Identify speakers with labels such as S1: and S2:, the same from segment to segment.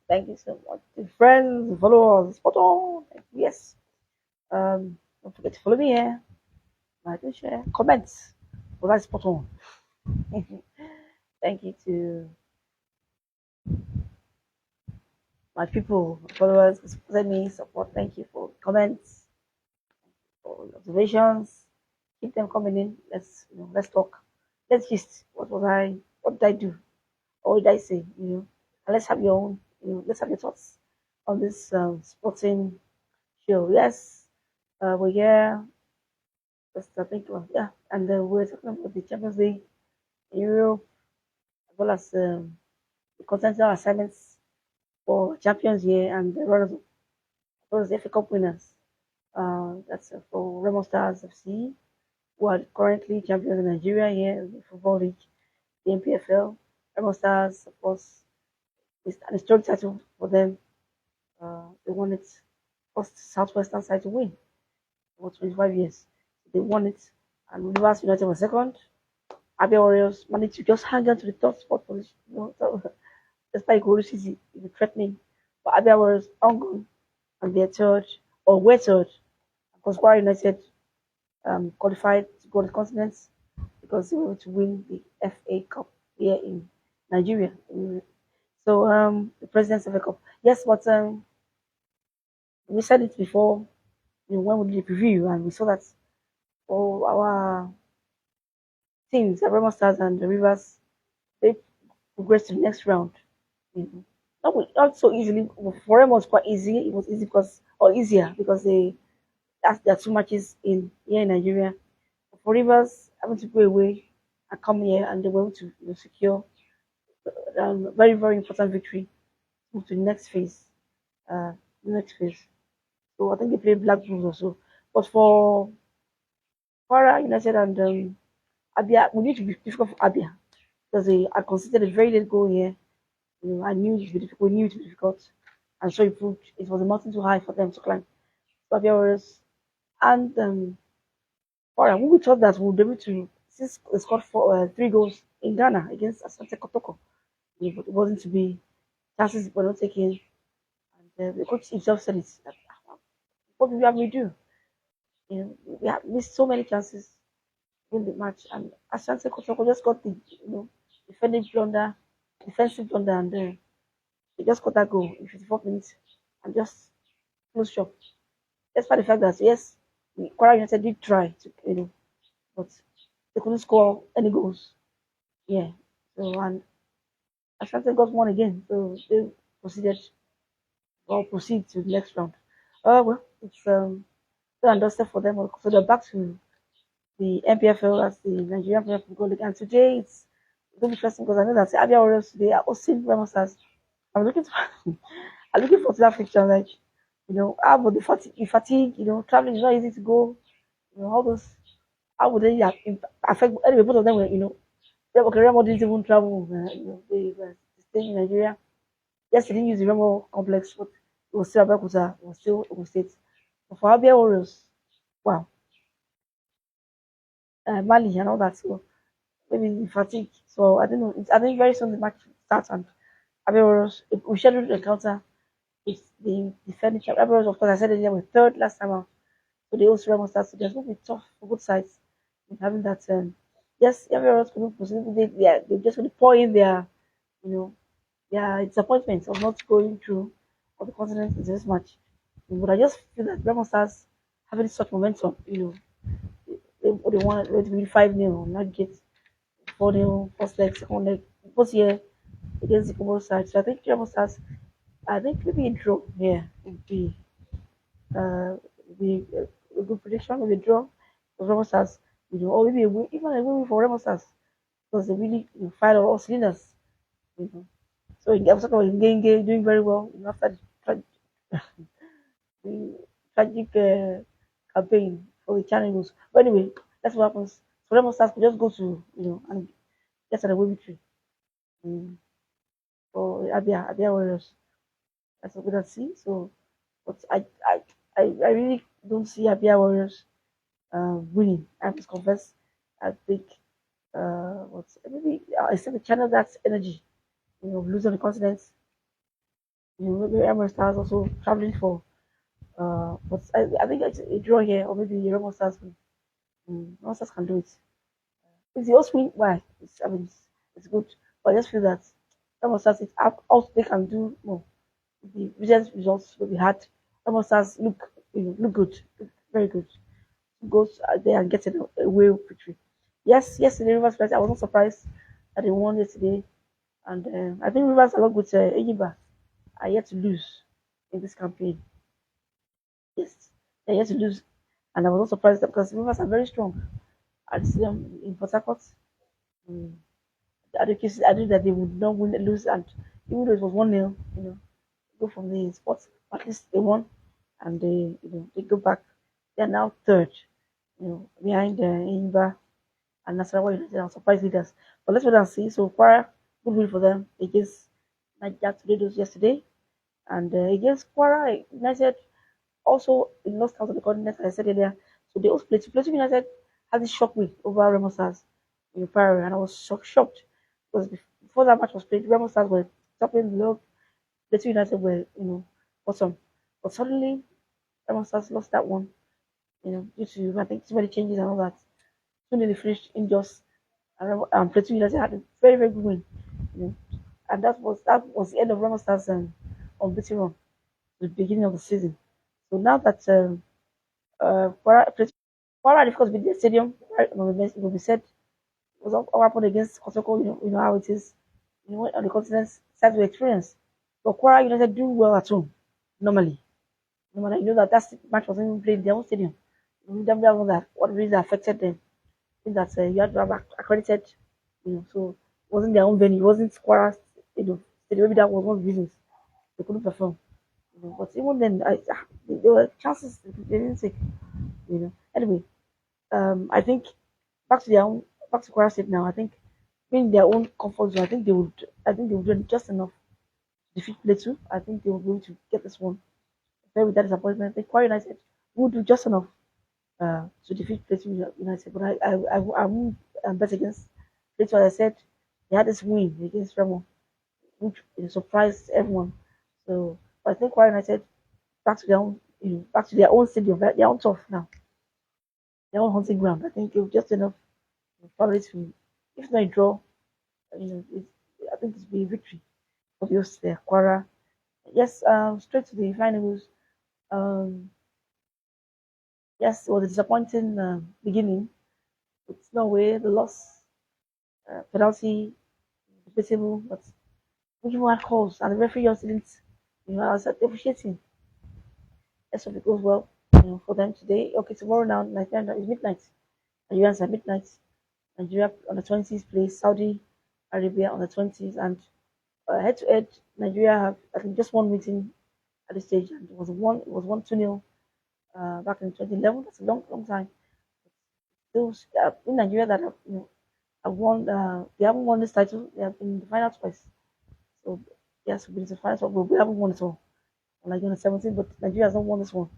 S1: Thank you so much. To friends, followers, spot on. Yes. Don't forget to follow me here. Like and share. Comments. Was I spot on? Thank you to my people, followers, who supported me, support. Thank you for comments, for observations. Keep them coming in. Let's talk. Let's just what did I do? Or what did I say? And let's have your own, let's have your thoughts on this sporting show. Yes, we're here. Just I think, yeah, and we're talking about the Champions League in Europe, as well as the continental assignments for champions here and the runners, as well as the FA Cup winners. That's for Remo Stars FC, who are currently champions in Nigeria here in the Football League, the Npfl. Remo Stars, of course, is an historic title for them. They won it first Southwestern side to win for 25 years. They won it, and Rivers United was second. Abia Warriors managed to just hang on to the top spot position. Despite Guru City threatening, but Abia Warriors hung on and they're third, or were third. Because Kwara United qualified to go to the continent because they were able to win the FA Cup here in Nigeria. So the President's FA Cup, yes, but we said it before. When we did the preview, and we saw that all our teams, the Remo Stars and the Rivers, they progressed to the next round. You know. Not so easily. For them was quite easy. It was easy because or easier because there are two matches in here in Nigeria. For Rivers, having to go away and come here, and they were able to secure very very important victory to move to the next phase. Uh, the next phase. So I think they played Black Bulls also. But for Kwara United and Abia, we need to be difficult for Abia because they had considered a very late goal here. I knew it would be difficult. We knew it would be difficult, and so it proved it was a mountain too high for them to climb. So Abia Warriors and Kwara, who we thought that we would be able to, since they scored three goals in Ghana against Asante Kotoko, but it wasn't to be. Chances were not taken, and the coach himself said it. That, what do we have to do? We have missed so many chances in the match, and Asante Kotoko just got the defending blunder, defensive blunder, and they just got that goal in 54 minutes and just close shop. Despite the fact that yes, Kwara United did try to, but they couldn't score any goals. Yeah. So and Ashanti got one again, so they proceeded or proceed to the next round. Well, it's done and dusted for them. So they're back to the NPFL, as the Nigerian Premier Football League, and today it's going to be interesting because I know that Abia Warriors today are hosting Remo Stars. I'm looking to, I'm looking forward to that fixture. Like, how about the fatigue, traveling is not easy to go. All those, how would they affect? Anyway, both of them were, okay, Remo didn't even travel. They were staying in Nigeria. Yes, they didn't use the Remo complex, but it was still Abeokuta, it was still Ogun State. But for Abia Warriors, wow, Mali and all that. So maybe the fatigue. So I don't know. I think very soon the match starts and Abia Warriors, we scheduled the encounter with the defending champ. Abia Warriors, of course, I said earlier, were third last time out. So they also Remo Stars. So there's going to be tough for both sides in having that. Yes, Abia Warriors couldn't proceed. They just going to pour in you know, their disappointment of not going through all the continents in this match. But I just feel that Remo Stars having such momentum, they want to win 5-0, not get 4-0, first leg, second leg, both here against the Comoro side. So I think Remo Stars, I think maybe a draw here uh, would be a good prediction, maybe a draw for Remo Stars, or maybe a win, even a win for Remo Stars because they really fired on all cylinders. You know. So I was talking about Ngenge doing very well after the tragic campaign for the channels. But anyway, that's what happens. So Remo Stars could just go to, and get an away victory for Abia Warriors. That's what we can see. So, but I really don't see Abia Warriors winning. I have to confess. I think, maybe I said the channel that energy, losing the continent. Maybe Remo Stars also traveling for but I think it's a draw here, or maybe Remo Stars will. Remo Stars can do it. If the host win, why? It's good, but I just feel that Remo Stars it's up. Also, they can do more. The recent results will be hard. Remo Stars look good, look very good. Goes there and gets away victory. Yes, yesterday Rivers United, I was not surprised that they won yesterday, and I think Rivers along with Enyimba are yet to lose in this campaign. Yes, they're yet to lose, and I was not surprised because Rivers are very strong. I see them in Port Harcourt. Mm. I knew that they would not win, lose, and even though it was 1-0, go from the spot. At least they won, and they go back. They are now third, behind Enyimba and Nasarawa United are surprise leaders. But let's wait and see. So Quara, good win for them against Nigeria Tornadoes yesterday, and against Quara United also in lost out of the continent, as I said earlier. So they also Plateau United had this shock win over Remo Stars in Paris, and I was shocked because before that match was played, Remo Stars were topping the log, Plateau United were bottom, but suddenly Remo Stars lost that one, due to I think too many changes and all that. So nearly finished in just Plateau United had a very very good win, you know, and that was the end of Remo Stars unbeaten run at the beginning of the season. So now that Kwara, of course, with the stadium, right, it will be said was what happened against Kotoko. You know how it is. On the continent, side to experience. But Kwara United do well at home normally. Normally, that match wasn't even played in their own stadium. Them that that what really affected them. I think that you had to have accredited, so it wasn't their own venue. It wasn't Kwara, stadium. Maybe that was one of the reasons they couldn't perform. But even then, there were chances they didn't take. Anyway, I think back to their own back to Kwara State now. I think in their own comfort zone, I think they would do just enough to defeat Plateau. I think they will be able to get this one. Very with that disappointment. I think Kwara United will do just enough to defeat Plateau United. But I won't bet against Plateau. As I said, they had this win against Remo, which surprised everyone. So but I think Kwara United back to their own, back to their own stadium, their own turf now, their own hunting ground. I think it was just enough for it to, if not a draw, I think it's be a victory for the hosts there, Quara. Yes, straight to the finals. Um, yes, it was a disappointing beginning. It's no way the loss, penalty, debatable, but we had calls and the referee just didn't. I was appreciating. Let's hope it goes well. For them today. Okay, tomorrow now, Nigeria is midnight. Nigerians at midnight. Nigeria on the 20th place, Saudi Arabia on the 20th, and head to head, Nigeria have I think just one meeting at this stage, and it was 1-2-0 back in 2011. That's a long time. Those in Nigeria that have won, they haven't won this title. They have been in the final twice. So yes, we've been to the final twice, but we haven't won it all. Like on the 17th, but Nigeria has not won this one.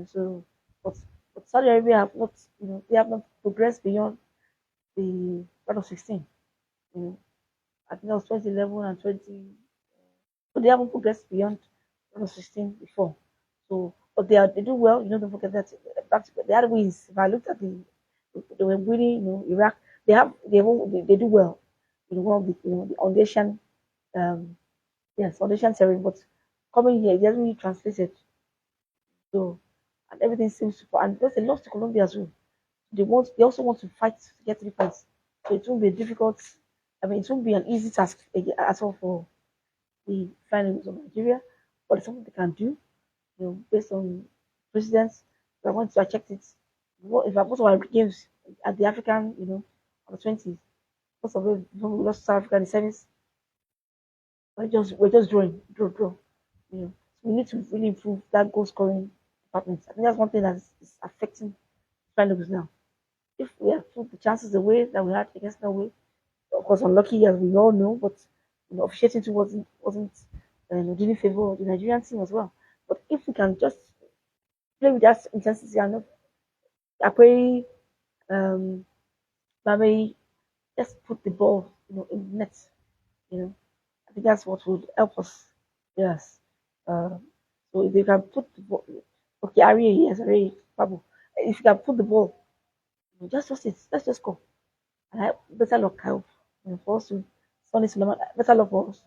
S1: So but Saudi Arabia have not, they have not progressed beyond the round of 16. You know, I think that was 2011 and 20. So they haven't progressed beyond round of 16 before. So, but they do well. Don't forget that they had wins. If I looked at they were winning. Iraq. They do well. One of the the foundation. Yes, foundation series. But coming here, it doesn't really translate it. So, and everything seems to. And plus, they lost to Colombia as well. They also want to fight to get 3 points. So it won't be a difficult. I mean, it won't be an easy task at all for the finals of Nigeria, but it's something they can do, based on precedents. If I want to, I checked it. If I most of our games at the African, on the 20s, most of them when we lost South Africa in the semis, we're just draw. So we need to really improve that goal scoring department. I think that's one thing that is affecting finals now. If we have put the chances away that we had against Norway, of course unlucky as we all know, but officiating too wasn't didn't favor the Nigerian team as well. But if we can just play with that intensity and not Akwe, um, Babe, just put the ball, in the net. I think that's what would help us. Yes. Uh, so if you can put the ball, okay, Ari, yes, Ari, Babu. If you can put the ball, just it. Let's just go. And I better luck, I hope. For us to Sonny Suleiman, better luck for us.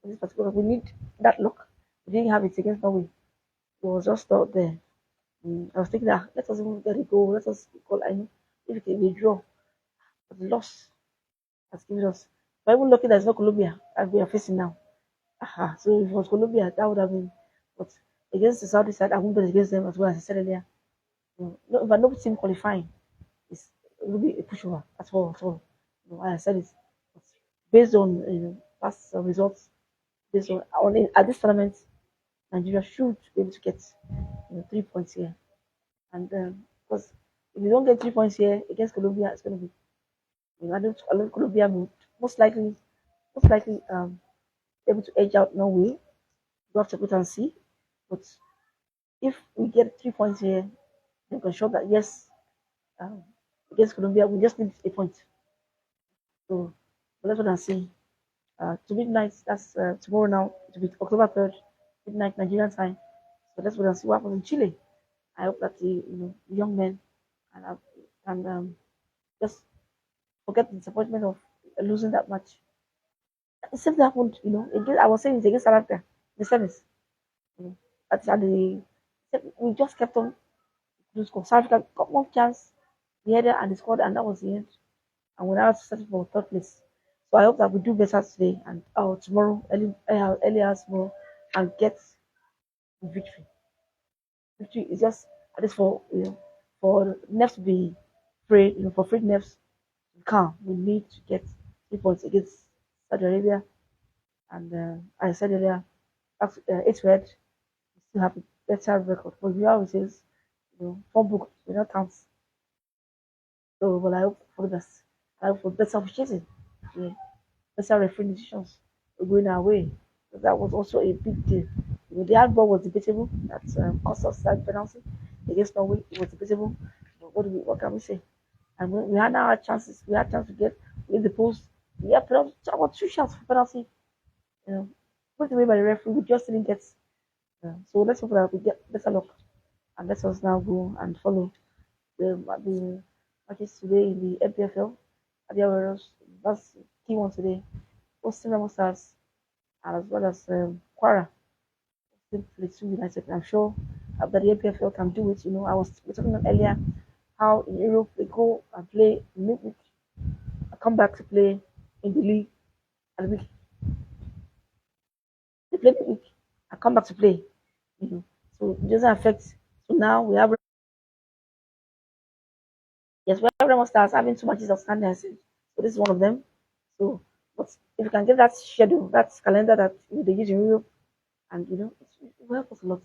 S1: In this particular, we need that luck. We didn't have it against Norway. It was just out there. I was thinking that let us even get a goal. Let us call. I know if it can be a draw, but the loss has given us. But even lucky that it's not Colombia as we are facing now. Aha. So if it was Colombia, that would have been. But against the Saudi side, I won't bet against them as well as I said earlier. No, but no team qualifying is it will be a pushover at all. At all. I said it. But based on past results, based on at this tournament, Nigeria should be able to get 3 points here. And because if you don't get 3 points here against Colombia, it's going to be I don't Colombia would most likely most likely able to edge out Norway. We have to wait and see. But if we get 3 points here, we can show that yes, um, against Colombia, we just need a point. So let's wait and see. To midnight, that's tomorrow now. It will be October 3rd, midnight Nigerian time. So let's wait and see what happens in Chile. I hope that the young men and just forget the disappointment of losing that match. The same thing happened, again, I was saying it against South Africa, the semis. You know, at the we just kept on to score. South Africa got one chance, the header and they scored, and that was the end. And we're now settled for third place. So I hope that we do better today and tomorrow, early hours tomorrow, and get the victory. Victory is just at least for nerves to be free, for free nerves to calm. We need to get 3 points against Saudi Arabia, and as I said earlier, it's red. We still have a better record. But we always says, form book, we not count. So, but I hope for the best. I hope for better officiating. Yeah. Better referee decisions were going our way. So that was also a big deal. The handball was debatable. That cost us that penalty against Norway. It was debatable. But what can we say? And we had our chances. We had chance to get in the post. We had penalty, about 2 shots for penalty. You know, put away by the referee. We just didn't get. So let's hope that we get better luck. And let us now go and follow the matches today in the Npfl. Adia Warriors, that's the key one today. Austin Ramos Stars, and as well as Quara, Plateau United. I'm sure that the Npfl can do it. I was talking about earlier how in Europe they go and play in midweek, come back to play in the league, and they play midweek and come back to play. So it doesn't affect. So now we have yes, we have Ramos Stars having 2 matches outstanding. I said. So this is one of them. So, but if you can get that schedule, that calendar that they use in Europe, and it will help us a lot.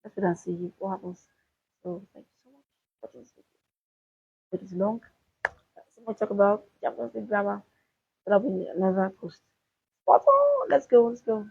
S1: Let's wait and see what happens. So thank you so much for watching this video. It is long. So much talk about Champions League drama. That'll be another post. But let's go, let's go.